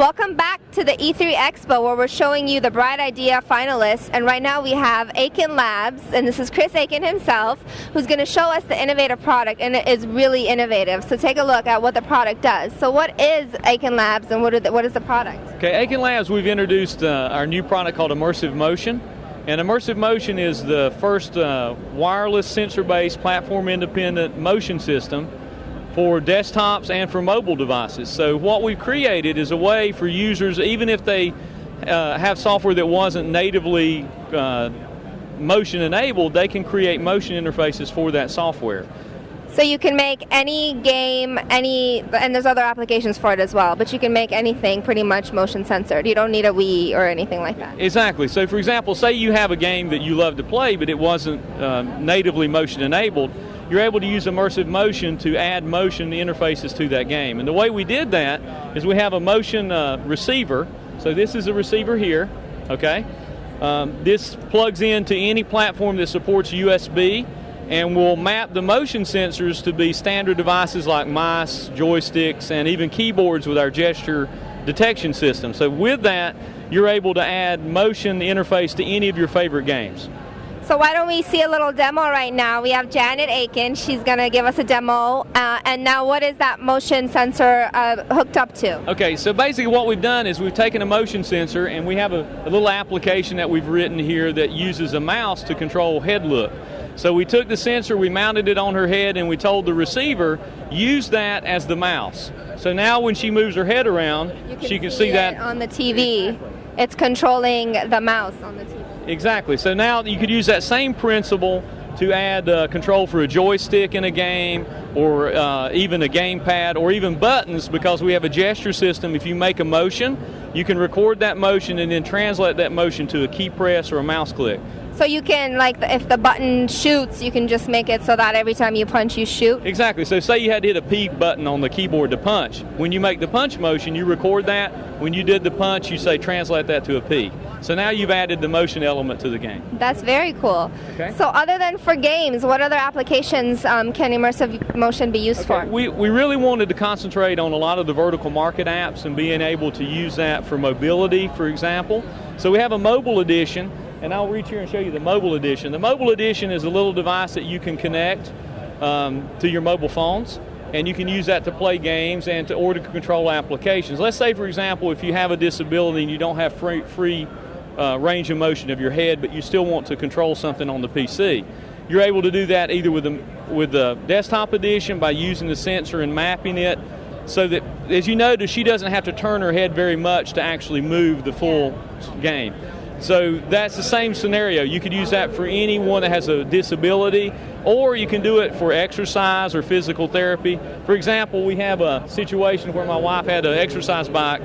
Welcome back to the E3 Expo, where we're showing you the Bright Idea finalists, and right now we have Aiken Labs, and this is Chris Aiken himself, who's going to show us the innovative product, and it is really innovative. So take a look at what the product does. So what is Aiken Labs, and what is the product? Okay, Aiken Labs, we've introduced our new product called Immersive Motion. And Immersive Motion is the first wireless sensor-based platform-independent motion system for desktops and for mobile devices. So what we've created is a way for users, even if they have software that wasn't natively motion enabled, they can create motion interfaces for that software. So you can make any game, and there's other applications for it as well, but you can make anything pretty much motion censored. You don't need a Wii or anything like that. Exactly. So for example, say you have a game that you love to play, but it wasn't natively motion enabled, you're able to use Immersive Motion to add motion interfaces to that game. And the way we did that is we have a motion receiver. So this is a receiver here, okay? This plugs into any platform that supports USB, and we'll map the motion sensors to be standard devices like mice, joysticks, and even keyboards with our gesture detection system. So with that, you're able to add motion interface to any of your favorite games. So why don't we see a little demo right now? We have Janet Aiken. She's going to give us a demo. And now what is that motion sensor hooked up to? Okay, so basically what we've done is we've taken a motion sensor, and we have a little application that we've written here that uses a mouse to control head look. So we took the sensor, we mounted it on her head, and we told the receiver, use that as the mouse. So now when she moves her head around, she can see that on the TV. It's controlling the mouse on the TV. Exactly. So now you could use that same principle to add control for a joystick in a game, or even a gamepad, or even buttons, because we have a gesture system. If you make a motion, you can record that motion and then translate that motion to a key press or a mouse click. So you can, like, if the button shoots, you can just make it so that every time you punch, you shoot? Exactly. So say you had to hit a P button on the keyboard to punch. When you make the punch motion, you record that. When you did the punch, you say translate that to a P. So now you've added the motion element to the game. That's very cool. Okay. So other than for games, what other applications can Immersive Motion be used for? We really wanted to concentrate on a lot of the vertical market apps and being able to use that for mobility, for example. So we have a mobile edition, and I'll reach here and show you the mobile edition. The mobile edition is a little device that you can connect to your mobile phones, and you can use that to play games and to order control applications. Let's say, for example, if you have a disability and you don't have free range of motion of your head, but you still want to control something on the PC. You're able to do that either with the desktop edition by using the sensor and mapping it, so that, as you notice, she doesn't have to turn her head very much to actually move the full game. So that's the same scenario. You could use that for anyone that has a disability, or you can do it for exercise or physical therapy. For example, we have a situation where my wife had an exercise bike,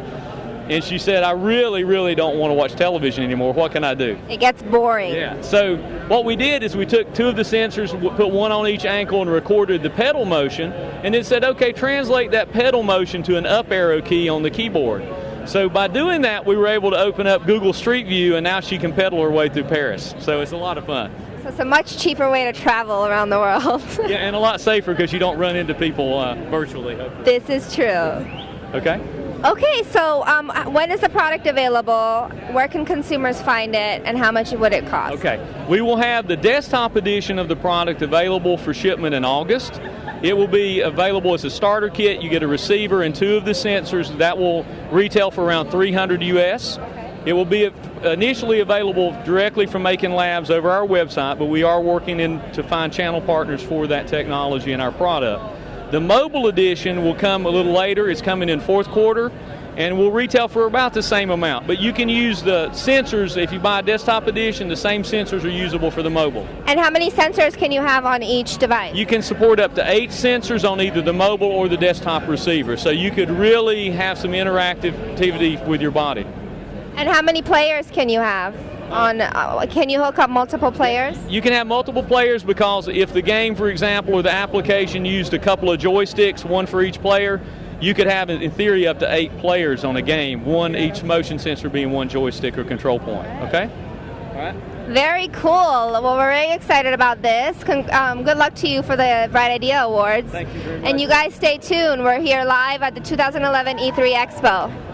and she said, I really, really don't want to watch television anymore. What can I do? It gets boring. Yeah. So what we did is we took two of the sensors, put one on each ankle, and recorded the pedal motion, and it said, okay, translate that pedal motion to an up arrow key on the keyboard. So by doing that, we were able to open up Google Street View, and now she can pedal her way through Paris. So it's a lot of fun. So it's a much cheaper way to travel around the world. Yeah, and a lot safer because you don't run into people virtually, hopefully. This is true. Okay. Okay, so when is the product available? Where can consumers find it, and how much would it cost? Okay, we will have the desktop edition of the product available for shipment in August. It will be available as a starter kit. You get a receiver and two of the sensors. That will retail for around $300 US. Okay. It will be initially available directly from Aiken Labs over our website, but we are working to find channel partners for that technology in our product. The mobile edition will come a little later. It's coming in fourth quarter, and will retail for about the same amount. But you can use the sensors. If you buy a desktop edition, the same sensors are usable for the mobile. And how many sensors can you have on each device? You can support up to 8 sensors on either the mobile or the desktop receiver. So you could really have some interactivity with your body. And how many players can you have? Can you hook up multiple players? You can have multiple players, because if the game, for example, or the application used a couple of joysticks, one for each player, you could have, in theory, up to 8 players on a game, one each motion sensor being one joystick or control point. Okay? All right. Very cool. Well, we're very excited about this. Good luck to you for the Bright Idea Awards. Thank you very much. And you guys stay tuned. We're here live at the 2011 E3 Expo.